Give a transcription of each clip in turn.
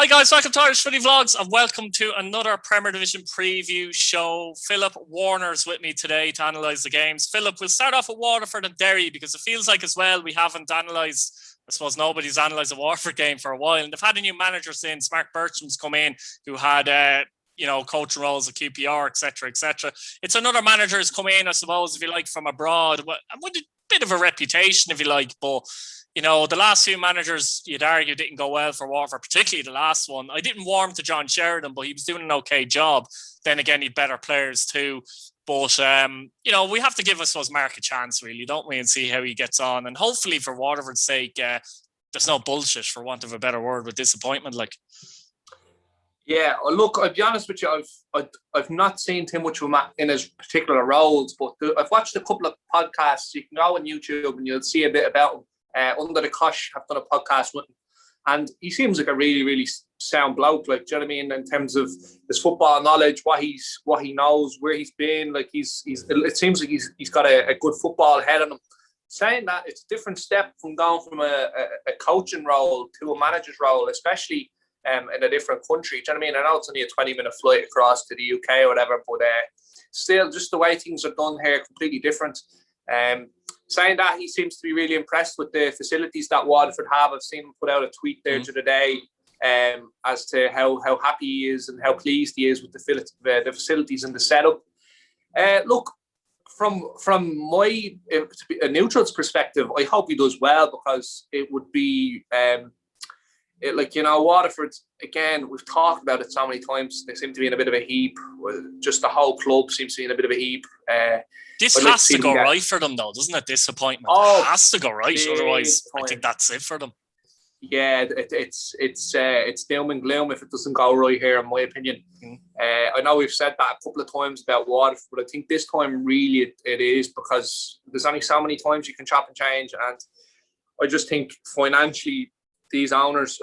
Hi guys, welcome to Irish Footy Vlogs and welcome to another Premier Division preview show. Philip Warner's with me today to analyse the games. Philip, we'll start off with Waterford and Derry because it feels like as well we haven't analysed, I suppose nobody's analysed a Waterford game for a while. And they've had a new manager since Mark Bircham's come in who had, coaching roles at QPR, etc., etc. It's another manager who's come in, I suppose, if you like, from abroad with a bit of a reputation, if you like, but you know, the last few managers, you'd argue, didn't go well for Waterford, particularly the last one. I didn't warm to John Sheridan, but he was doing an okay job. Then again, he'd better players too. But, we have to give, I suppose, Mark a chance, really, don't we, and see how he gets on. And hopefully, for Waterford's sake, there's no bullshit, for want of a better word, with disappointment. Yeah, look, I'll be honest with you, I've not seen too much of him in his particular roles, but I've watched a couple of podcasts. You can go on YouTube and you'll see a bit about him. Under the Kosh, I've done a podcast with him, and he seems like a really, really sound bloke. Like, do you know what I mean? In terms of his football knowledge, what he knows, where he's been. Like, it seems like he's got a good football head on him. Saying that, it's a different step from going from a coaching role to a manager's role, especially in a different country. Do you know what I mean? I know it's only a 20-minute flight across to the UK or whatever, but still, just the way things are done here, completely different. Saying that, he seems to be really impressed with the facilities that Waterford have. I've seen him put out a tweet there to the day as to how happy he is and how pleased he is with the facilities and the setup. Look, from my a neutral's perspective, I hope he does well, because it would be Waterford, again, we've talked about it so many times. They seem to be in a bit of a heap. Just the whole club seems to be in a bit of a heap. This has to go right for them, though, doesn't it? Disappointment. It has to go right, otherwise I think that's it for them. Yeah, it's doom and gloom if it doesn't go right here, in my opinion. I know we've said that a couple of times about Waterford, but I think this time really it is, because there's only so many times you can chop and change, and I just think financially this owner is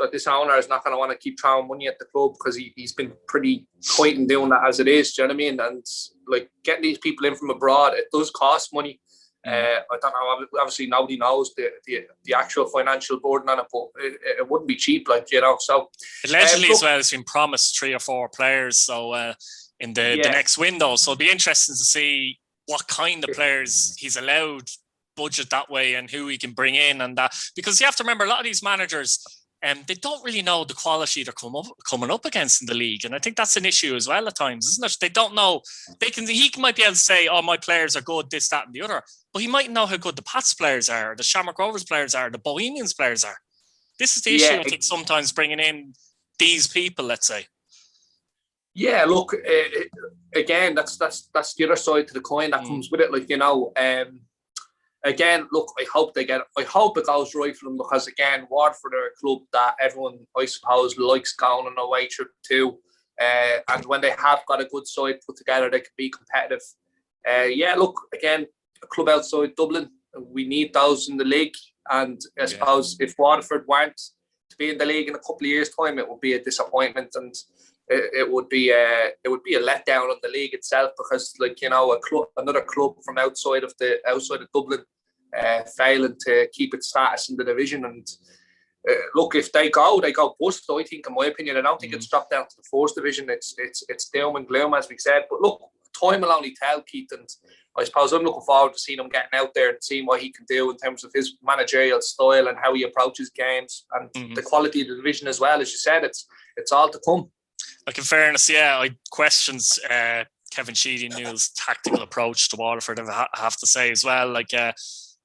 not going to want to keep throwing money at the club, because he's been pretty quiet in doing that as it is. Do you know what I mean? And like, getting these people in from abroad, it does cost money. I don't know. Obviously, nobody knows the actual financial burden on it, but it wouldn't be cheap, So allegedly as well, it's been promised 3 or 4 players. So in the next window, so it'll be interesting to see what kind of players he's allowed budget that way and who he can bring in, and that, because you have to remember, a lot of these managers they don't really know the quality they're coming up against in the league, and I think that's an issue as well at times, isn't it? They don't know. He might be able to say, oh, my players are good, this, that and the other, but he might know how good the Pats players are, the Shamrock Rovers players are, the Bohemians players are. This is the issue, I think, sometimes bringing in these people, let's say. Yeah, look, again, that's the other side to the coin that comes with it. Again, look, I hope it goes right for them, because again, Waterford are a club that everyone, I suppose, likes going on a way trip to, and when they have got a good side put together, they can be competitive. Look, again, a club outside Dublin, we need those in the league, and I suppose if Waterford weren't to be in the league in a couple of years' time, it would be a disappointment, and it would be a letdown on the league itself, because another club from outside of Dublin failing to keep its status in the division. And look, if they go bust, I think, in my opinion. I don't think it's dropped down to the 4th division. It's doom and gloom, as we said. But look, time will only tell, Keith, and I suppose I'm looking forward to seeing him getting out there and seeing what he can do in terms of his managerial style and how he approaches games, and the quality of the division as well. As you said, it's all to come. Like, in fairness, I questions Kevin Sheedy-Newell's tactical approach to Waterford, I have to say as well.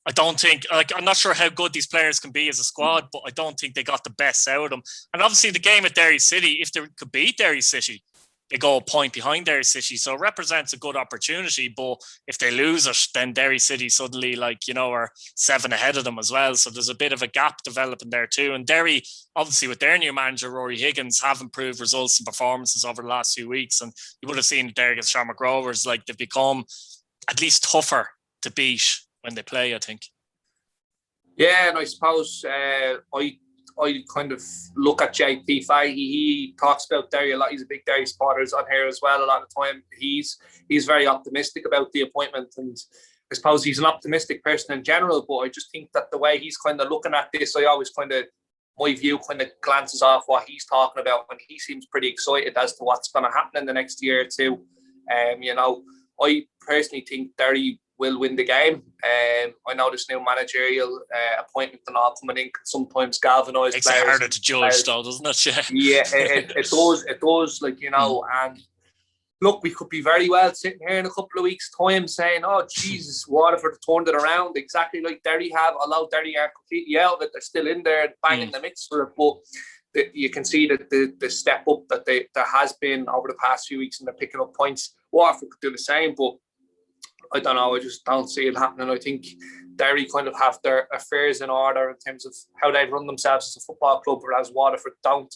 I don't think, I'm not sure how good these players can be as a squad, but I don't think they got the best out of them. And obviously the game at Derry City, if they could beat Derry City, they go a point behind Derry City. So it represents a good opportunity. But if they lose it, then Derry City suddenly, are 7 ahead of them as well. So there's a bit of a gap developing there too. And Derry, obviously with their new manager, Rory Higgins, have improved results and performances over the last few weeks. And you would have seen Derry against Shamrock Rovers, they've become at least tougher to beat when they play, I think. Yeah, and I suppose I kind of look at JP Fahey. He talks about Derry a lot. He's a big Derry supporter on here as well a lot of the time. He's very optimistic about the appointment, and I suppose he's an optimistic person in general, but I just think that the way he's kind of looking at this, I always kind of my view kind of glances off what he's talking about, and he seems pretty excited as to what's going to happen in the next year or two. You know, I personally think Derry will win the game. I know this new managerial appointment and all coming in can sometimes galvanise players. It's harder to judge, though, doesn't it? Yeah, it does. It does. Like, you know, and look, we could be very well sitting here in a couple of weeks' time saying, "Oh, Jesus, Waterford turned it around exactly like Derry have." Although Derry aren't completely out of it, they're still in there, banging the mix for it. But you can see that the step up that there has been over the past few weeks, and they're picking up points. Waterford could do the same, but I don't know. I just don't see it happening. I think Derry kind of have their affairs in order in terms of how they run themselves as a football club, whereas Waterford don't.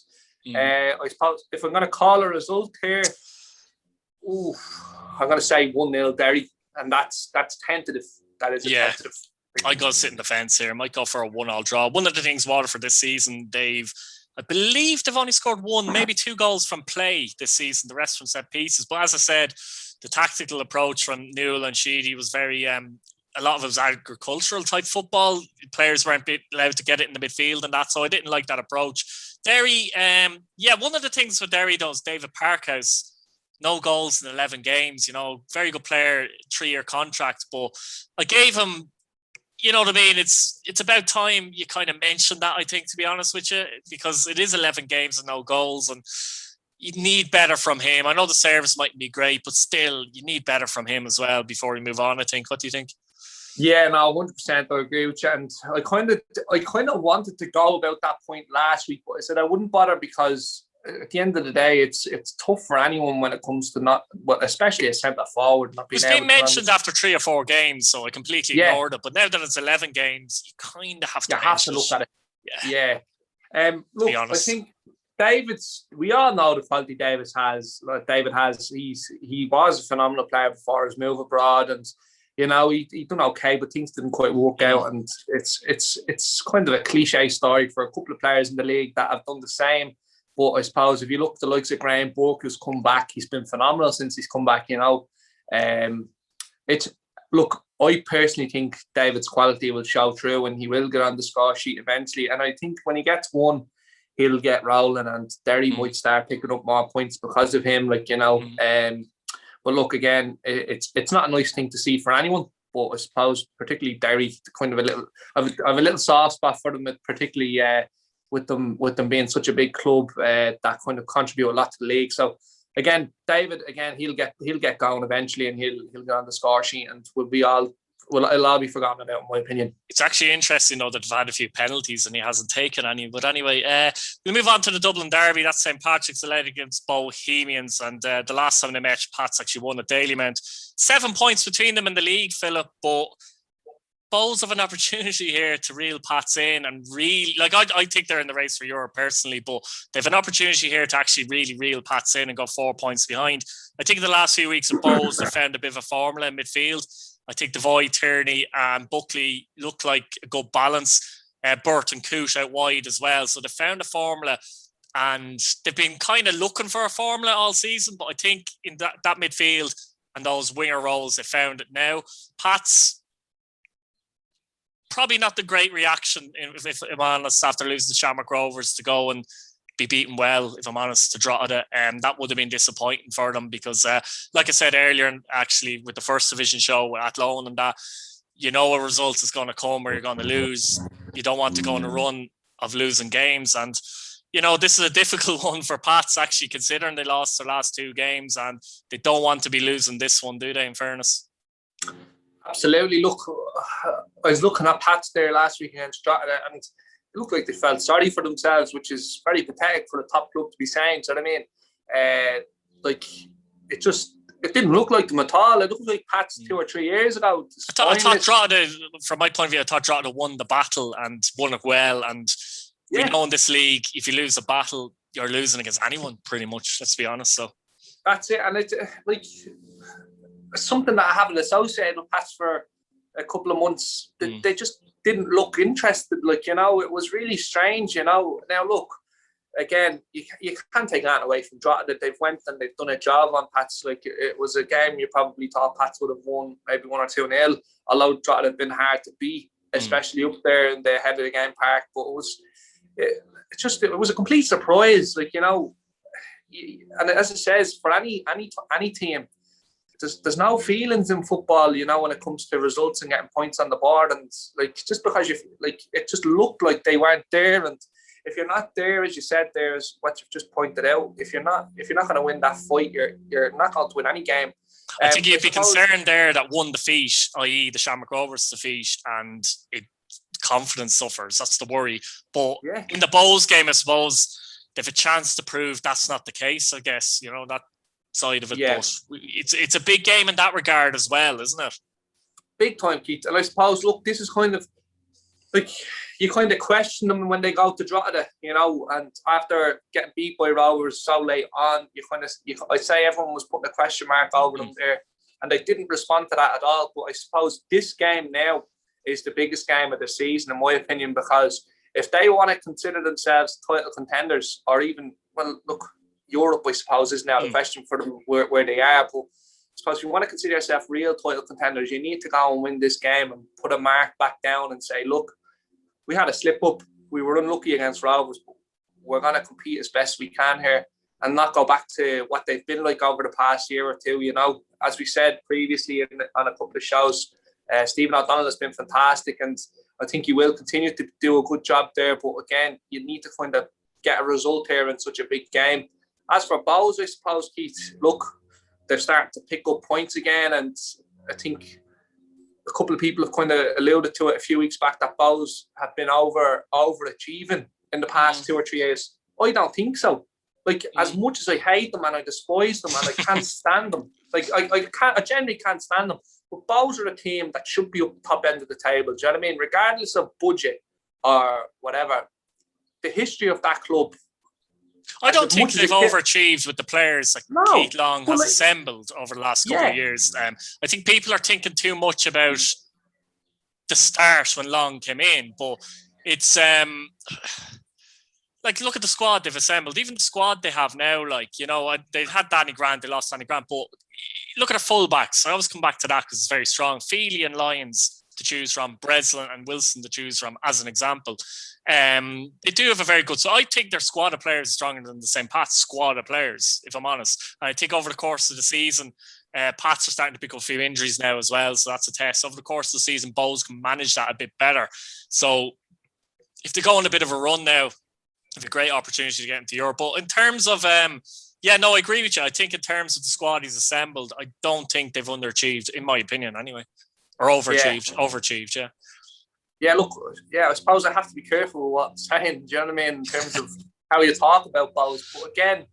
I suppose if I'm going to call a result here, I'm going to say 1-0 Derry, and that's tentative. That is tentative. I go sit in the fence here. I might go for a 1-1 draw. One of the things Waterford this season, I believe they've only scored one, maybe 2 goals from play this season, the rest from set pieces. But as I said, the tactical approach from Newell and Sheedy was very, a lot of it was agricultural type football. Players weren't allowed to get it in the midfield and that, so I didn't like that approach. Derry, one of the things with Derry though is David Parkhouse. No goals in 11 games, you know, very good player, 3-year contract, but I gave him, you know what I mean? It's about time you kind of mentioned that, I think, to be honest with you, because it is 11 games and no goals, and you need better from him. I know the service mightn't be great, but still, you need better from him as well before we move on, I think. What do you think? Yeah, no, 100% I agree with you. And I kind of wanted to go about that point last week, but I said I wouldn't bother because at the end of the day, it's tough for anyone when it comes to especially a centre forward. It's been mentioned after 3 or 4 games, so I completely ignored it. But now that it's 11 games, you kind of have to look at it. Yeah. Look, I think we all know the quality David has. He was a phenomenal player before his move abroad, and you know he done okay, but things didn't quite work out. And it's kind of a cliche story for a couple of players in the league that have done the same. But I suppose if you look at the likes of Graham Burke, who's come back, he's been phenomenal since he's come back. You know, I personally think David's quality will show through, and he will get on the score sheet eventually. And I think when he gets one, he'll get rolling, and Derry might start picking up more points because of him. Like, you know, but look, again, it's not a nice thing to see for anyone. But I suppose particularly Derry, kind of I have a little soft spot for them, particularly. With them being such a big club that kind of contribute a lot to the league. So again, David, he'll get going eventually, and he'll get on the score sheet, and it'll all be forgotten about, in my opinion. It's actually interesting though that they've had a few penalties and he hasn't taken any. But anyway, we'll move on to the Dublin Derby. That's St. Patrick's Led against Bohemians, and the last time they met, Pats actually won at Dalymount. 7 points between them in the league, Philip, but Bows have an opportunity here to reel Pats in and really, I think they're in the race for Europe personally, but they have an opportunity here to actually really reel Pats in and go 4 points behind. I think in the last few weeks of Bows, they found a bit of a formula in midfield. I think Devoy, Tierney and Buckley look like a good balance. Burt and Coote out wide as well. So they found a formula, and they've been kind of looking for a formula all season, but I think in that midfield and those winger roles, they found it now. Pats, probably not the great reaction, if I'm honest, after losing the Shamrock Rovers, to go and be beaten well, if I'm honest, to Drogheda. That would have been disappointing for them because, like I said earlier, and actually with the first division show at Lone and that, you know a result is going to come where you're going to lose. You don't want to go on a run of losing games. And, you know, this is a difficult one for Pats, actually, considering they lost their last 2 games and they don't want to be losing this one, do they, in fairness? Absolutely. Look, I was looking at Pats there last week against Drogheda, and it looked like they felt sorry for themselves, which is very pathetic for a top club to be saying. So, I mean, it didn't look like them at all. It looked like Pats 2 or 3 years ago. I thought Drogheda, from my point of view, I thought Drogheda won the battle and won it well. And we know in this league, if you lose a battle, you're losing against anyone, pretty much. Let's be honest. So that's it, and it's something that I haven't associated with Pats for a couple of months. They just didn't look interested. Like, you know, it was really strange. You know, now look, again, you can't take that away from Drogheda. They've went and they've done a job on Pats. Like, it was a game you probably thought Pats would have won maybe 1 or 2-0. Although Drogheda have been hard to beat, especially up there in the head of the game park. But it was a complete surprise. Like, you know, and as it says, for any team, there's no feelings in football, you know, when it comes to results and getting points on the board. And like, just because it just looked like they weren't there. And if you're not there, as you said, there's what you've just pointed out. If you're not going to win that fight, you're not going to win any game. I think you'd be concerned there that one defeat, i.e. the Shamrock Rovers defeat, and confidence suffers. That's the worry. But in the Bows game, I suppose they've a chance to prove that's not the case, I guess, you know, that side of it. Yeah. But it's a big game in that regard as well, isn't it? Big time, Keith. And I suppose, look, this is kind of like, you kind of question them when they go to Drogheda, you know, and after getting beat by Rovers so late on, I'd say everyone was putting a question mark over them there, and they didn't respond to that at all. But I suppose this game now is the biggest game of the season, in my opinion, because if they want to consider themselves title contenders, or even, well, look, Europe, I suppose, is now the question for them where they are. But I suppose if you want to consider yourself real title contenders, you need to go and win this game and put a mark back down and say, look, we had a slip up. We were unlucky against Rovers, but we're going to compete as best we can here and not go back to what they've been like over the past year or two. You know, as we said previously on a couple of shows, Stephen O'Donnell has been fantastic, and I think he will continue to do a good job there. But again, you need to kind of get a result here in such a big game. As for Bows, I suppose, Keith, look, they're starting to pick up points again, and I think a couple of people have kind of alluded to it a few weeks back that Bows have been overachieving in the past 2 or 3 years. I don't think so. Like, as much as I hate them and I despise them and I can't stand them, like I generally can't stand them. But Bows are a team that should be up the top end of the table. Do you know what I mean? Regardless of budget or whatever, the history of that club. I don't think they've overachieved with the players like Keith Long has assembled over the last couple of years. I think people are thinking too much about the start when Long came in, but it's like, look at the squad they've assembled. Even the squad they have now, like, you know, they had Danny Grant, they lost Danny Grant, but look at their fullbacks. I always come back to that because it's very strong. Feely and Lyons to choose from, Breslin and Wilson to choose from, as an example. They do have a very good, so I think their squad of players is stronger than the St. Pat's squad of players, if I'm honest. And I think over the course of the season, Pats are starting to pick up a few injuries now as well, so that's a test. Over the course of the season, Bows can manage that a bit better. So if they go on a bit of a run now, have a great opportunity to get into Europe. But in terms of, I agree with you. I think in terms of the squad he's assembled, I don't think they've underachieved, in my opinion, anyway. Or overachieved, yeah. Yeah, look, I suppose I have to be careful with what I'm saying, do you know what I mean, in terms of how you talk about Bows. But again,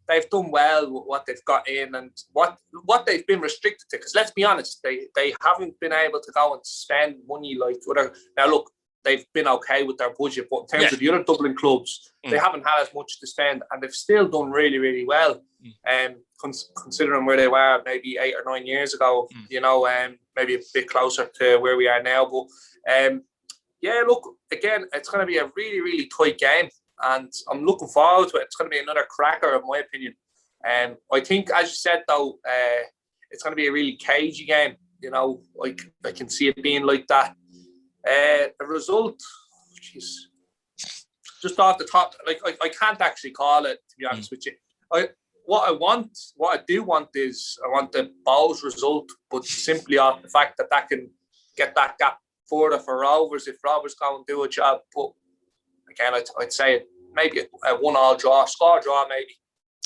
they've done well with what they've got in and what they've been restricted to. Because let's be honest, they haven't been able to go and spend money like other. Now, look, they've been okay with their budget, but in terms of the other Dublin clubs, they haven't had as much to spend, and they've still done really, really well. Considering where they were maybe 8 or 9 years ago, you know, maybe a bit closer to where we are now. But look, again, it's going to be a really, really tight game, and I'm looking forward to it. It's going to be another cracker, in my opinion. I think, as you said, though, it's going to be a really cagey game. You know, I can see it being like that. The result, just off the top, like I can't actually call it, to be honest with you. What I do want is I want the Bows result, but simply off the fact that can get that gap further for Rovers if Rovers go and do a job. But again, I'd say maybe a 1-1 draw, score draw maybe.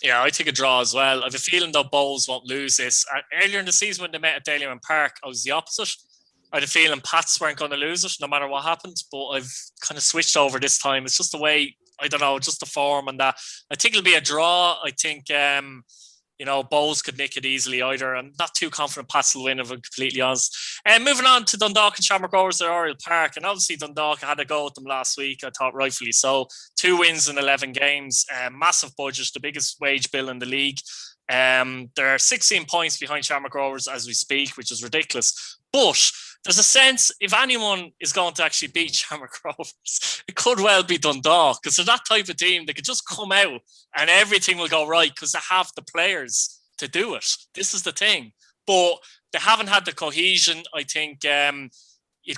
Yeah, I think a draw as well. I have a feeling though Bows won't lose this. Earlier in the season when they met at Dalymount Park, I was the opposite. I had a feeling Pats weren't going to lose it no matter what happened, but I've kind of switched over this time. It's just the way, I don't know, just the form and that. I think it'll be a draw. I think, Bows could nick it easily either. I'm not too confident Pats will win, if I'm completely honest. And moving on to Dundalk and Shamrock Rovers at Oriel Park. And obviously Dundalk had a go at them last week, I thought rightfully so. 2 wins in 11 games. Massive budget, the biggest wage bill in the league. They're 16 points behind Shamrock Rovers as we speak, which is ridiculous. But there's a sense if anyone is going to actually beat Shamrock Rovers, it could well be Dundalk, because they're that type of team. They could just come out and everything will go right because they have the players to do it. This is the thing. But they haven't had the cohesion, I think.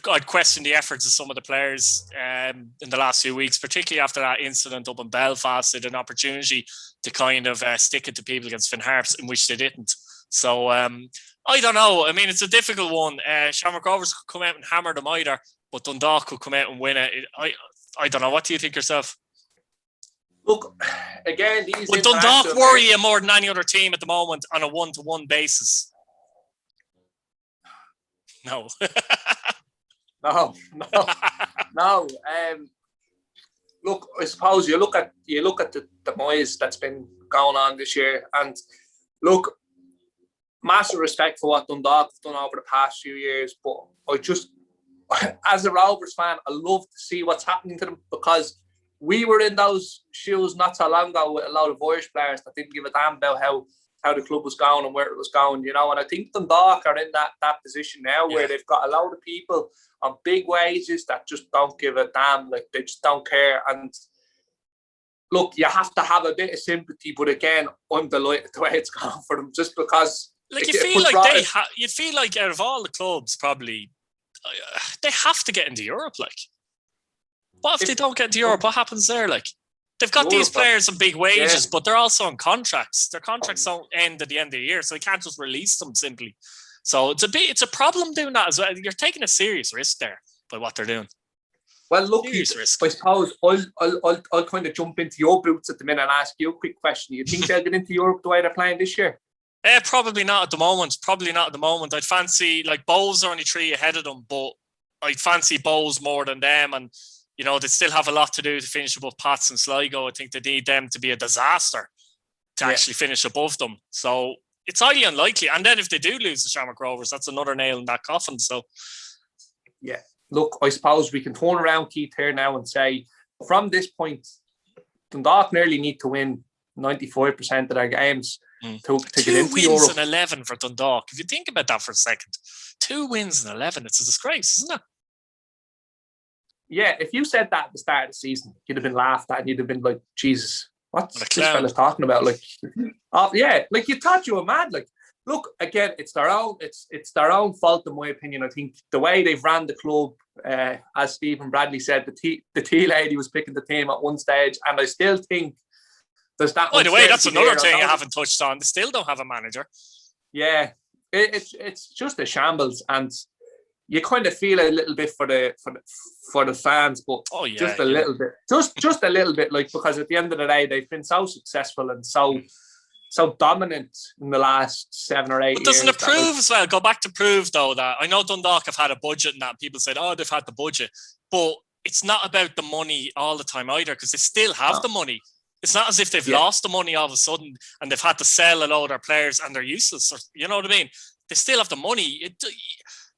I'd question the efforts of some of the players in the last few weeks, particularly after that incident up in Belfast. They had an opportunity to kind of stick it to people against Harps, in which they didn't. So I don't know. I mean, it's a difficult one. Shamrock Rovers could come out and hammer them either, but Dundalk could come out and win it. I don't know. What do you think yourself? Look, again, would Dundalk worry you more than any other team at the moment on a one-to-one basis? No. No. Look, I suppose you look at the noise that's been going on this year, and look, massive respect for what Dundalk have done over the past few years. But I just, as a Rovers fan, I love to see what's happening to them, because we were in those shoes not so long ago with a lot of Irish players that didn't give a damn about how the club was going and where it was going, you know. And I think Dundalk are in that position now where they've got a lot of people on big wages that just don't give a damn, like they just don't care. And look, you have to have a bit of sympathy, but again, I'm delighted the way it's gone for them, just because. Like you feel like out of all the clubs, probably they have to get into Europe. Like, what if they don't get into Europe? What happens there? Like, they've got these players on big wages, but they're also on contracts. Their contracts don't end at the end of the year, so they can't just release them simply. So it's a problem doing that as well. You're taking a serious risk there by what they're doing. Well, look, I suppose I'll kind of jump into your boots at the minute and ask you a quick question. You think they'll get into Europe the way they're playing this year? Probably not at the moment. I'd fancy, like, Bows are only 3 ahead of them, but I'd fancy Bows more than them. And, you know, they still have a lot to do to finish above Pats and Sligo. I think they need them to be a disaster to actually finish above them. So it's highly unlikely. And then if they do lose the Shamrock Rovers, that's another nail in that coffin. So, yeah. Look, I suppose we can turn around, Keith, here now and say, from this point, Dundalk nearly need to win 95% of their games to get into Europe. 2 wins in 11 for Dundalk. If you think about that for a second, 2 wins in 11, it's a disgrace, isn't it? Yeah, if you said that at the start of the season, you'd have been laughed at and you'd have been like, Jesus, what's this fella's talking about? Like, like you thought you were mad. Like, look, again, it's their own fault, in my opinion. I think the way they've ran the club, as Stephen Bradley said, the tea lady was picking the team at one stage, and I still think there's that. By the way, that's another thing I haven't touched on. They still don't have a manager. Yeah, it's just a shambles, and you kind of feel a little bit for the fans, but just a little bit, just a little bit, like, because at the end of the day, they've been so successful and so dominant in the last 7 or 8 years. But doesn't it prove as well? Go back to prove, though, that I know Dundalk have had a budget and that people said, they've had the budget, but it's not about the money all the time either, because they still have the money. It's not as if they've lost the money all of a sudden and they've had to sell a load of their players and they're useless. Or, you know what I mean? They still have the money.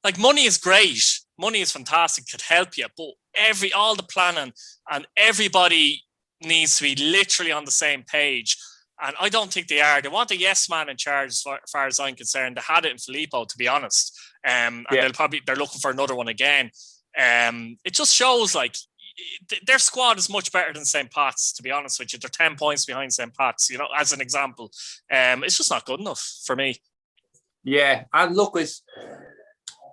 Like, money is great. Money is fantastic. It could help you. But all the planning and everybody needs to be literally on the same page. And I don't think they are. They want a yes man in charge, as far as I'm concerned. They had it in Filippo, to be honest. And they're looking for another one again. It just shows, like, their squad is much better than St. Pat's, to be honest with you. They're 10 points behind St. Pat's, you know, as an example. It's just not good enough for me. Yeah, and look,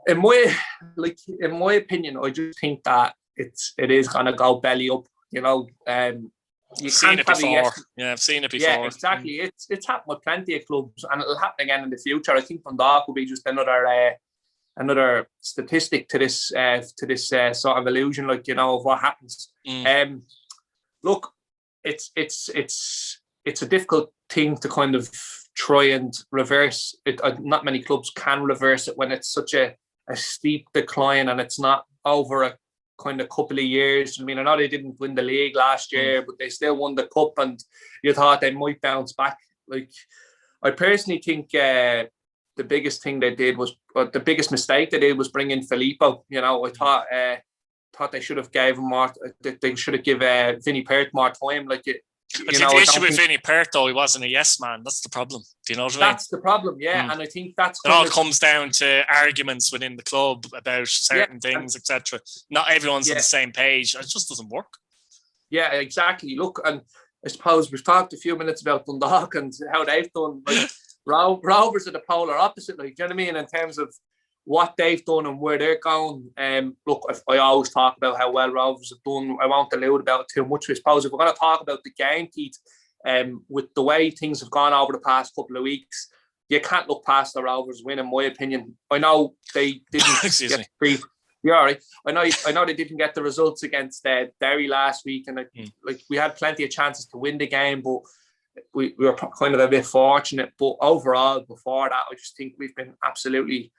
in my opinion, I just think that it is gonna go belly up, you know. You've seen it before. I've seen it before. Yeah, exactly. It's happened with plenty of clubs, and it'll happen again in the future. I think Dundalk will be just another statistic to this sort of illusion, like, you know, of what happens. Look, it's a difficult thing to kind of try and reverse it. Not many clubs can reverse it when it's such a steep decline and it's not over a kind of couple of years. I mean, I know they didn't win the league last year, but they still won the cup, and you thought they might bounce back. Like, I personally think the biggest thing they did was, the biggest mistake they did was bring in Filippo. You know, I thought they should have gave him more. They should have given Vinnie Perth more time. Like, I think the issue with Vinnie Perth, though, he wasn't a yes man. That's the problem. Do you know what I mean? That's the problem, yeah. And I think that's it all comes down to arguments within the club about certain things, etc. Not everyone's on the same page. It just doesn't work. Yeah, exactly. Look, and I suppose we've talked a few minutes about Dundalk and how they've done. Like, Rovers are the polar opposite. Like, do you know what I mean? In terms of what they've done and where they're going. Look, I always talk about how well Rovers have done. I won't allude about it too much. I suppose if we're going to talk about the game, Keith, with the way things have gone over the past couple of weeks, you can't look past the Rovers win, in my opinion. I know they didn't get free. You're all right. I know they didn't get the results against Derry last week, and like we had plenty of chances to win the game, but we were kind of a bit fortunate. But overall, before that, I just think we've been absolutely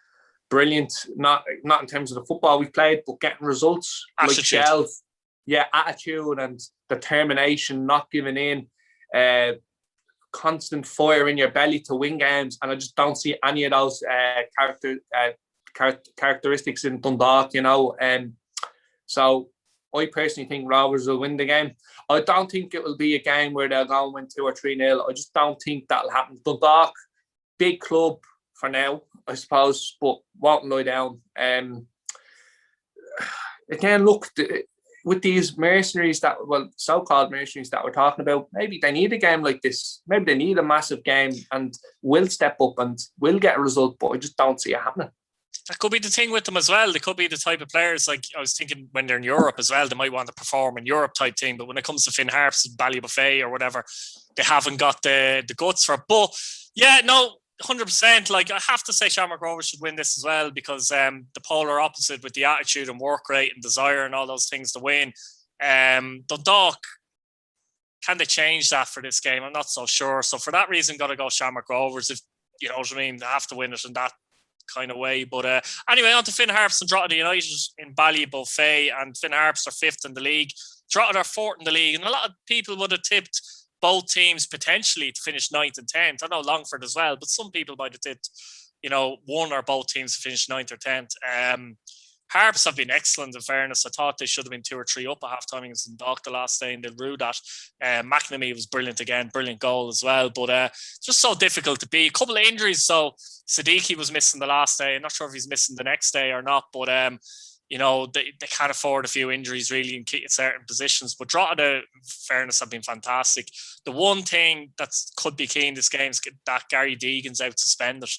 brilliant. Not in terms of the football we've played, but getting results. Attitude. Like Shell, attitude and determination, not giving in, constant fire in your belly to win games. And I just don't see any of those characteristics in Dundalk, so I personally think Rovers will win the game. I don't think it will be a game where they'll go and win 2 or 3-0. I just don't think that'll happen. Dundalk, big club for now, I suppose, but won't lie down. Again, look, with these mercenaries so-called mercenaries that we're talking about, maybe they need a game like this. Maybe they need a massive game and will step up and will get a result, but I just don't see it happening. That could be the thing with them as well. They could be the type of players, like I was thinking when they're in Europe as well, they might want to perform in Europe type thing. But when it comes to Finn Harps and Ballybuffet or whatever, they haven't got the guts for it. But yeah, no, 100%. Like I have to say Shamrock Rovers should win this as well, because the polar opposite with the attitude and work rate and desire and all those things to win. Dundalk, can they change that for this game? I'm not so sure. So for that reason, got to go Shamrock Rovers. If you know what I mean, they have to win it in that kind of way. But anyway, on to Finn Harps and Drogheda United in Ballybuffet, and Finn Harps are 5th in the league. Drogheda are 4th in the league, and a lot of people would have tipped both teams potentially to finish 9th and 10th. I know Longford as well, but some people might have tipped, one or both teams to finish 9th or 10th. Harps have been excellent, in fairness. I thought they should have been 2 or 3 up at half time against Dundalk the last day, and they ruled that. McNamee was brilliant again, brilliant goal as well, but just so difficult to beat. A couple of injuries, so Siddiqui was missing the last day. I'm not sure if he's missing the next day or not, but they can't afford a few injuries really in certain positions. But Drogheda, in fairness, have been fantastic. The one thing that could be key in this game is that Gary Deegan's out suspended,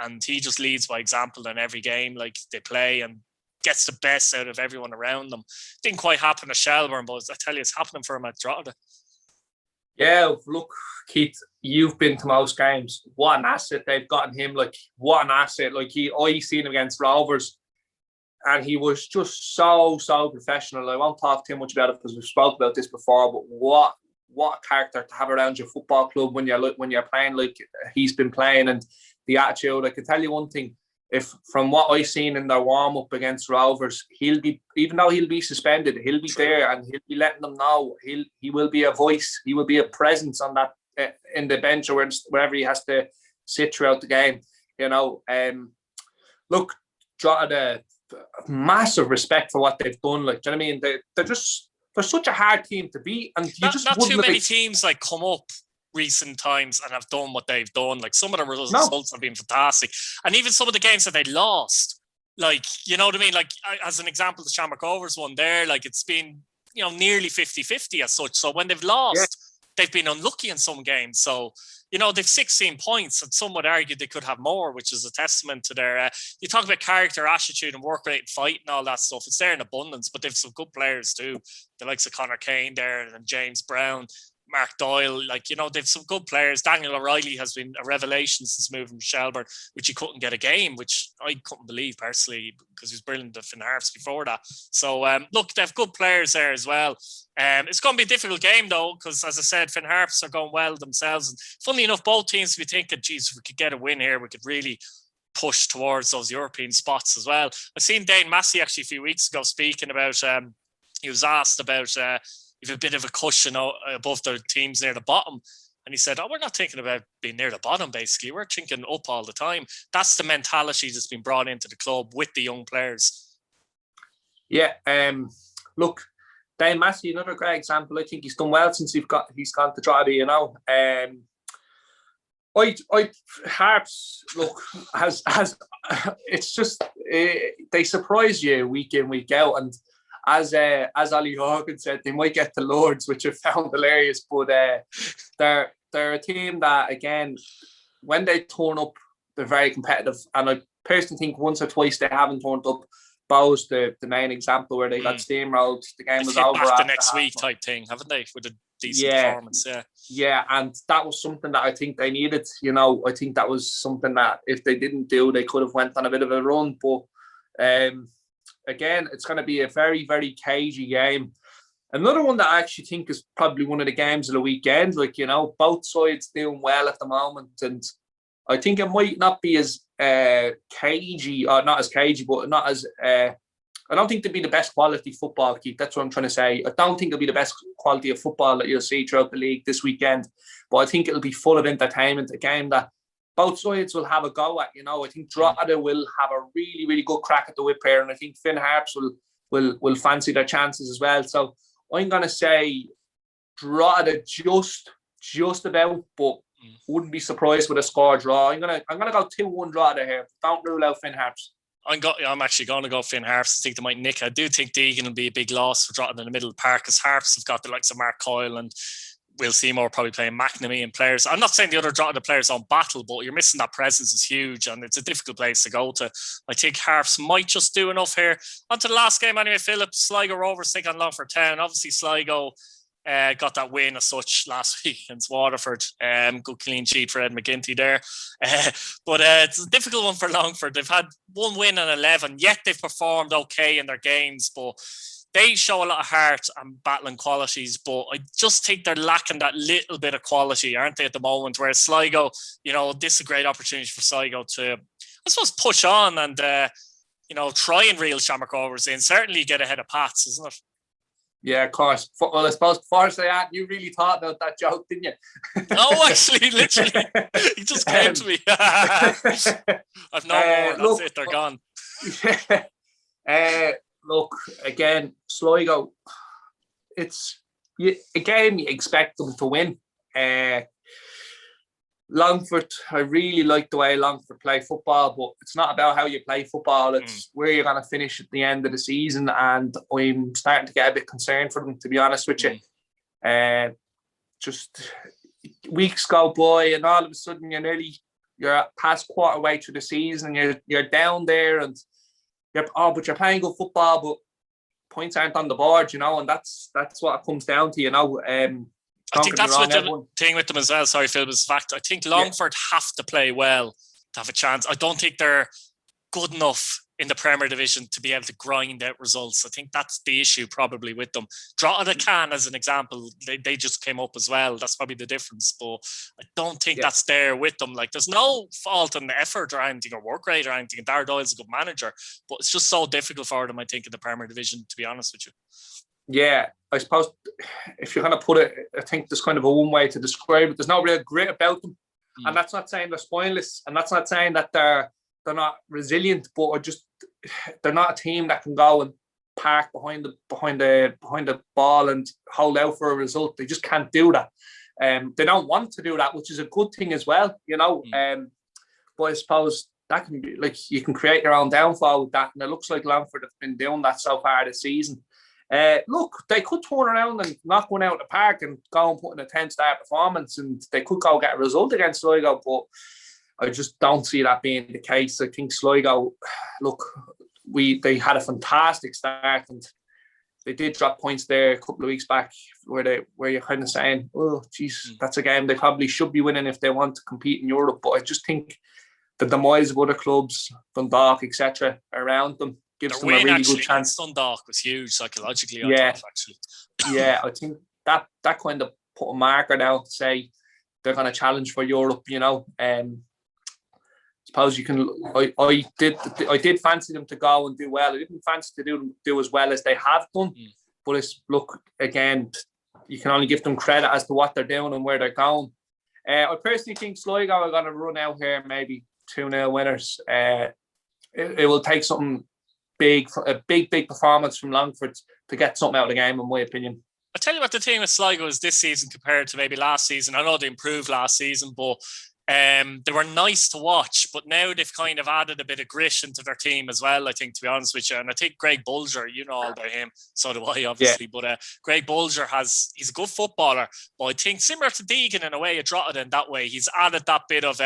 and he just leads by example in every game like they play and gets the best out of everyone around them. Didn't quite happen to Shelbourne, but I tell you, it's happening for him at Drogheda. Yeah, look, Keith, you've been to most games. What an asset they've gotten him. Like, what an asset. Like, I seen him against Rovers, and he was just so professional. I won't talk too much about it because we've spoke about this before, but what a character to have around your football club when you're playing like he's been playing, and the attitude. I can tell you one thing. If from what I've seen in their warm-up against Rovers, even though he'll be suspended, he'll be there and he'll be letting them know. He will be a voice. He will be a presence on that in the bench or wherever he has to sit throughout the game. Look, Drogheda, massive respect for what they've done. Like, do you know what I mean? They're such a hard team to beat, and not too many teams like come up recent times and have done what they've done. Like, some of the results have been fantastic, and even some of the games that they lost, like, you know what I mean, like as an example, the Shamrock Rovers one there, like it's been nearly 50-50 as such. So when they've lost, they've been unlucky in some games. So they've 16 points, and some would argue they could have more, which is a testament to their you talk about character, attitude and work rate and fight and all that stuff. It's there in abundance, but they've some good players too, the likes of Connor Kane there and James Brown, Mark Doyle, they've some good players. Daniel O'Reilly has been a revelation since moving from Shelbourne, which he couldn't get a game, which I couldn't believe personally, because he was brilliant at Finn Harps before that. So look, they have good players there as well. It's going to be a difficult game though, because as I said, Finn Harps are going well themselves, and funnily enough, both teams we think that, geez, if we could get a win here, we could really push towards those European spots as well. I seen Dane Massey actually a few weeks ago speaking about he was asked about if a bit of a cushion above the teams near the bottom. And he said, we're not thinking about being near the bottom, basically. We're thinking up all the time. That's the mentality that's been brought into the club with the young players. Yeah. Look, Dane Massey, another great example. I think he's done well since he's gone to Drogheda, Harps, look, has it's just they surprise you week in, week out, and as Ollie Hogan said, they might get the Lords, which I found hilarious. But they're a team that, again, when they turn up, they're very competitive. And I personally think once or twice they haven't turned up. Bowes, the main example where they got steamrolled. The game was over back the next week type thing, haven't they? With a decent performance, yeah, and that was something that I think they needed. You know, I think that was something that if they didn't do, they could have went on a bit of a run. But again, it's going to be a very, very cagey game. Another one that I actually think is probably one of the games of the weekend. Like, you know, both sides doing well at the moment, and I think it might not be as cagey, or not as cagey, but not as. I don't think they'll be the best quality football, Keith. That's what I'm trying to say. I don't think it'll be the best quality of football that you'll see throughout the league this weekend, but I think it'll be full of entertainment. A game that both sides will have a go at. You know, I think Drogheda will have a really, really good crack at the whip here, and I think Harps will fancy their chances as well. So I'm going to say Drogheda just about, but wouldn't be surprised with a score draw. I'm gonna go 2-1 Drogheda here. Don't rule out Harps. I'm actually going to go Harps. I think they might nick. I do think Deegan will be a big loss for Drogheda in the middle of the park, because Harps have got the likes of Mark Coyle, and we'll see more probably playing McNamee and players. I'm not saying the other Drogheda players on battle, but you're missing that presence is huge, and it's a difficult place to go to. I think Harps might just do enough here. On to the last game anyway, Philip. Sligo Rovers take on Longford Town. Obviously Sligo got that win as such last week against Waterford. Good clean sheet for Ed McGinty there. But it's a difficult one for Longford. They've had one win in 11, yet they've performed okay in their games, but they show a lot of heart and battling qualities, but I just think they're lacking that little bit of quality, aren't they, at the moment? Whereas Sligo, you know, this is a great opportunity for Sligo to, I suppose, push on and, you know, try and reel Shamrock Rovers in. Certainly get ahead of Pats, isn't it? Yeah, of course. Well, I suppose before I say that, you really thought about that joke, didn't you? No, actually, literally. He just came to me. I've no more. That's it. They're gone. Look, again, Sligo, it's a game you expect them to win. Longford, I really like the way Longford play football, but it's not about how you play football. It's where you're going to finish at the end of the season, and I'm starting to get a bit concerned for them, to be honest with you. Just weeks go by, and all of a sudden you're past quarter way through the season, and you're down there, and but you're playing good football, but points aren't on the board, you know, and that's what it comes down to, you know. I think that's what the thing with them as well. Sorry, Phil, is the fact I think Longford have to play well to have a chance. I don't think they're good enough in the Premier Division to be able to grind out results. I think that's the issue probably with them. Drogheda can, as an example, they just came up as well. That's probably the difference. But I don't think that's there with them. Like, there's no fault in the effort or anything or work rate or anything. And Darragh Doyle's a good manager, but it's just so difficult for them, I think, in the Premier Division, to be honest with you. Yeah, I suppose if you're going to put it, I think there's kind of a one way to describe it. There's no real grit about them. And that's not saying they're spineless, and that's not saying that they're not resilient, but they're not a team that can go and park behind the ball and hold out for a result. They just can't do that. They don't want to do that, which is a good thing as well, you know. But I suppose that can be like, you can create your own downfall with that, and it looks like Longford have been doing that so far this season. Look, they could turn around and knock one out of the park and go and put in a 10-star performance, and they could go get a result against Sligo, but I just don't see that being the case. I think Sligo, look, they had a fantastic start, and they did drop points there a couple of weeks back where you're kind of saying, oh, geez, that's a game they probably should be winning if they want to compete in Europe. But I just think the demise of other clubs, Dundalk, etc., around them, gives them a really good chance. Dundalk was huge psychologically. Yeah, I thought, actually. Yeah, I think that kind of put a marker now to say they're going to challenge for Europe. You know, suppose you can. I did fancy them to go and do well. I didn't fancy to do as well as they have done. But it's, look, again, you can only give them credit as to what they're doing and where they're going. I personally think Sligo are going to run out here, maybe 2-0 winners. It will take something big, a big performance from Longford to get something out of the game, in my opinion. I'll tell you what the thing with Sligo is this season compared to maybe last season. I know they improved last season, but They were nice to watch, but now they've kind of added a bit of grit into their team as well, I think, to be honest with you. And I think Greg Bulger, you know all about him, so do I, obviously. Yeah. But Greg Bulger he's a good footballer, but I think similar to Deegan in a way, at Drogheda in that way, he's added that bit of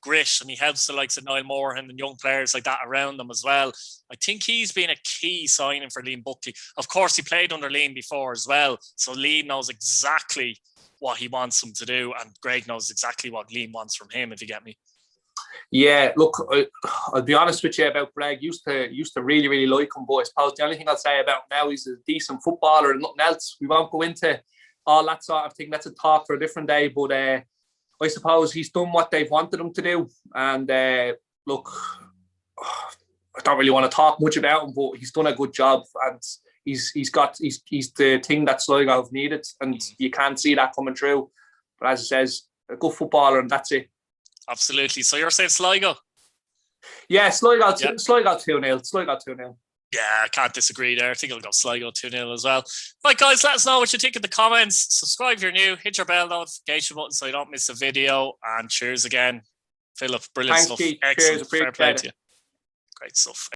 grit, and he helps the likes of Niall Moran and young players like that around them as well. I think he's been a key signing for Liam Buckley. Of course, he played under Liam before as well, so Liam knows exactly what he wants him to do, and Greg knows exactly what Liam wants from him, if you get me. Yeah, look, I'll be honest with you about Greg. Used to really, really like him, but I suppose the only thing I'll say about him now, he's a decent footballer and nothing else. We won't go into all that sort of thing. That's a talk for a different day, but I suppose he's done what they've wanted him to do. And look, I don't really want to talk much about him, but he's done a good job, and he's the thing that Sligo have needed, and you can't see that coming through. But as it says, a good footballer, and that's it. Absolutely. So you're saying Sligo? Yeah, Sligo 2-0. Sligo 2-0. Yeah, I can't disagree there. I think I'll go Sligo 2-0 as well. Right, guys, let us know what you think in the comments. Subscribe if you're new. Hit your bell notification button so you don't miss a video. And cheers again. Philip, brilliant stuff. Keith. Excellent. Cheers, fair play to you. Great stuff.